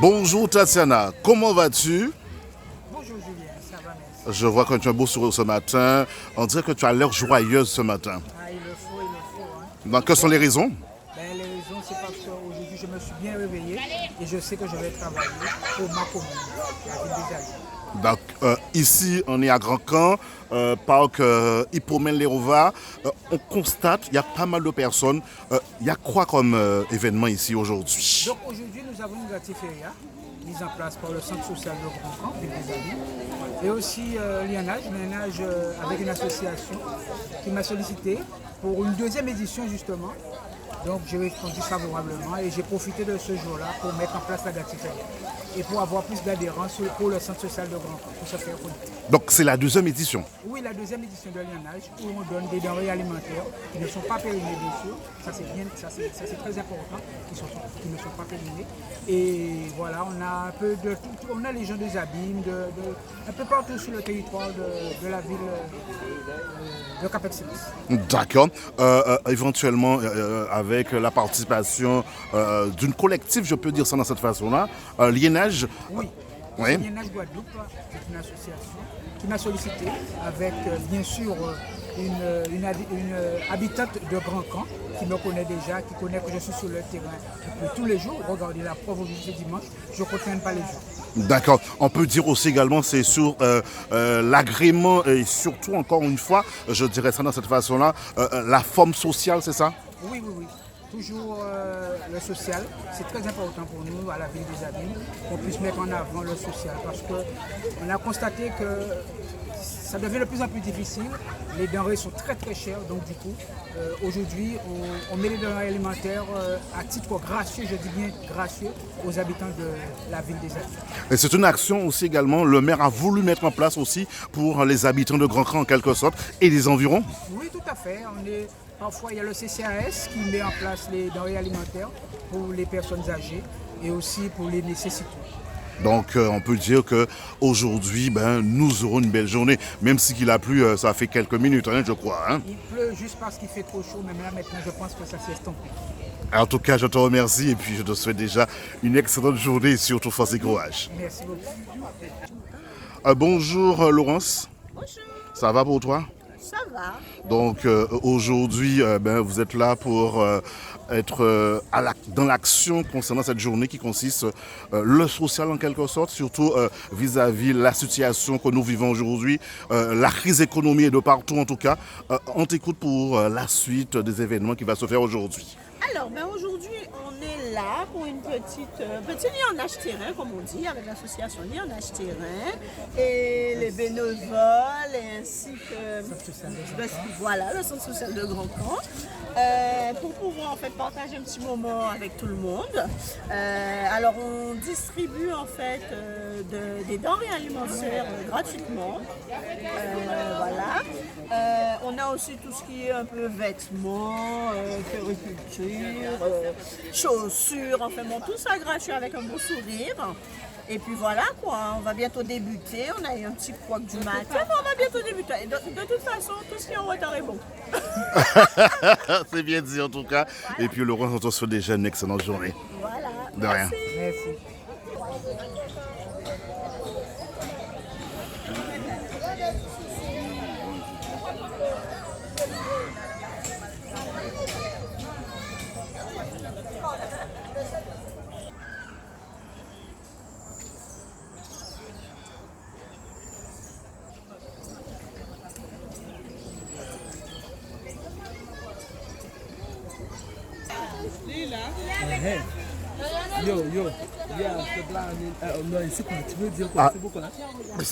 Bonjour Tatiana, comment vas-tu? Bonjour Julien, ça va, merci. Je vois que tu as un beau sourire ce matin. On dirait que tu as l'air joyeuse ce matin. Ah, il le faut, hein. Donc, quelles sont les raisons? Les raisons, c'est parce qu'aujourd'hui, je me suis bien réveillé et je sais que je vais travailler pour ma commune, la ville des Alliés. Donc, ici, on est à Grand Camp, parc Hippomène-les-Rovas. On constate qu'il y a pas mal de personnes. Il y a quoi comme événement ici aujourd'hui? Donc aujourd'hui, nous avons une gratiféria mise en place par le Centre social de Grand Camp, ville des Alliés, et aussi l'INAGE, avec une association qui m'a sollicité pour une deuxième édition justement. Donc j'ai répondu favorablement et j'ai profité de ce jour-là pour mettre en place la gratiféria et pour avoir plus d'adhérence pour le Centre social de Grand Camp, pour se faire connaître. Donc, c'est la deuxième édition. Oui, la deuxième édition de l'INAGE où on donne des denrées alimentaires qui ne sont pas périmées, bien sûr. Ça, c'est très important, qui ne sont pas périmées. Et voilà, on a un peu de tout. On a les gens des abîmes, un peu partout sur le territoire de la ville de Cap-Excellence. D'accord. Éventuellement, avec la participation d'une collective, je peux dire ça dans cette façon-là, l'INAGE. Oui. Oui. l'INAGE Guadeloupe, c'est une association qui m'a sollicité avec, bien sûr, une habitante de Grand Camp qui me connaît déjà, qui connaît que je suis sur le terrain tous les jours. Regardez la preuve aujourd'hui, c'est dimanche, je ne retiens pas les jours. D'accord. On peut dire aussi également c'est sur l'agrément et surtout encore une fois, je dirais ça dans cette façon-là, la forme sociale, c'est ça? Oui. Toujours le social, c'est très important pour nous à la ville des Abîmes, qu'on puisse mettre en avant le social parce qu'on a constaté que ça devient de plus en plus difficile. Les denrées sont très très chères, donc du coup, aujourd'hui, on met les denrées alimentaires à titre gracieux, je dis bien gracieux, aux habitants de la ville des Abîmes. Et c'est une action aussi également, le maire a voulu mettre en place aussi pour les habitants de Grand Camp en quelque sorte et des environs. Oui, tout à fait. Parfois, il y a le CCAS qui met en place les denrées alimentaires pour les personnes âgées et aussi pour les nécessiteux. Donc on peut dire qu'aujourd'hui, nous aurons une belle journée, même si il a plu, ça fait quelques minutes, je crois. Il pleut juste parce qu'il fait trop chaud, mais là maintenant je pense que ça s'est estompé. En tout cas, je te remercie et puis je te souhaite déjà une excellente journée et surtout force et courage. Merci beaucoup. Bonjour Laurence. Bonjour. Ça va pour toi? Ça va. Donc aujourd'hui, vous êtes là pour être dans l'action concernant cette journée qui consiste le social en quelque sorte, surtout vis-à-vis la situation que nous vivons aujourd'hui, la crise économique est de partout en tout cas. On t'écoute pour la suite des événements qui va se faire aujourd'hui. Alors, aujourd'hui, on est là pour une petit lionnage terrain, comme on dit, avec l'association Lionnage Terrain et les bénévoles, et ainsi que voilà, le Centre social de Grand Camp, pour pouvoir en fait partager un petit moment avec tout le monde. Alors, on distribue en fait des denrées alimentaires gratuitement. Voilà. On a aussi tout ce qui est un peu vêtements, périculture, chaussures, enfin bon, tout ça gratuit avec un beau sourire. Et puis voilà quoi, on va bientôt débuter, on a eu un petit couac du matin, mais on va bientôt débuter. De toute façon, tout ce qui est en retard est bon. C'est bien dit en tout cas. Voilà. Et puis Laurent, on te souhaite déjà une excellente journée. Voilà. De rien. Merci. Yo, yeah, c'est quoi, tu veux dire quoi? C'est beaucoup là?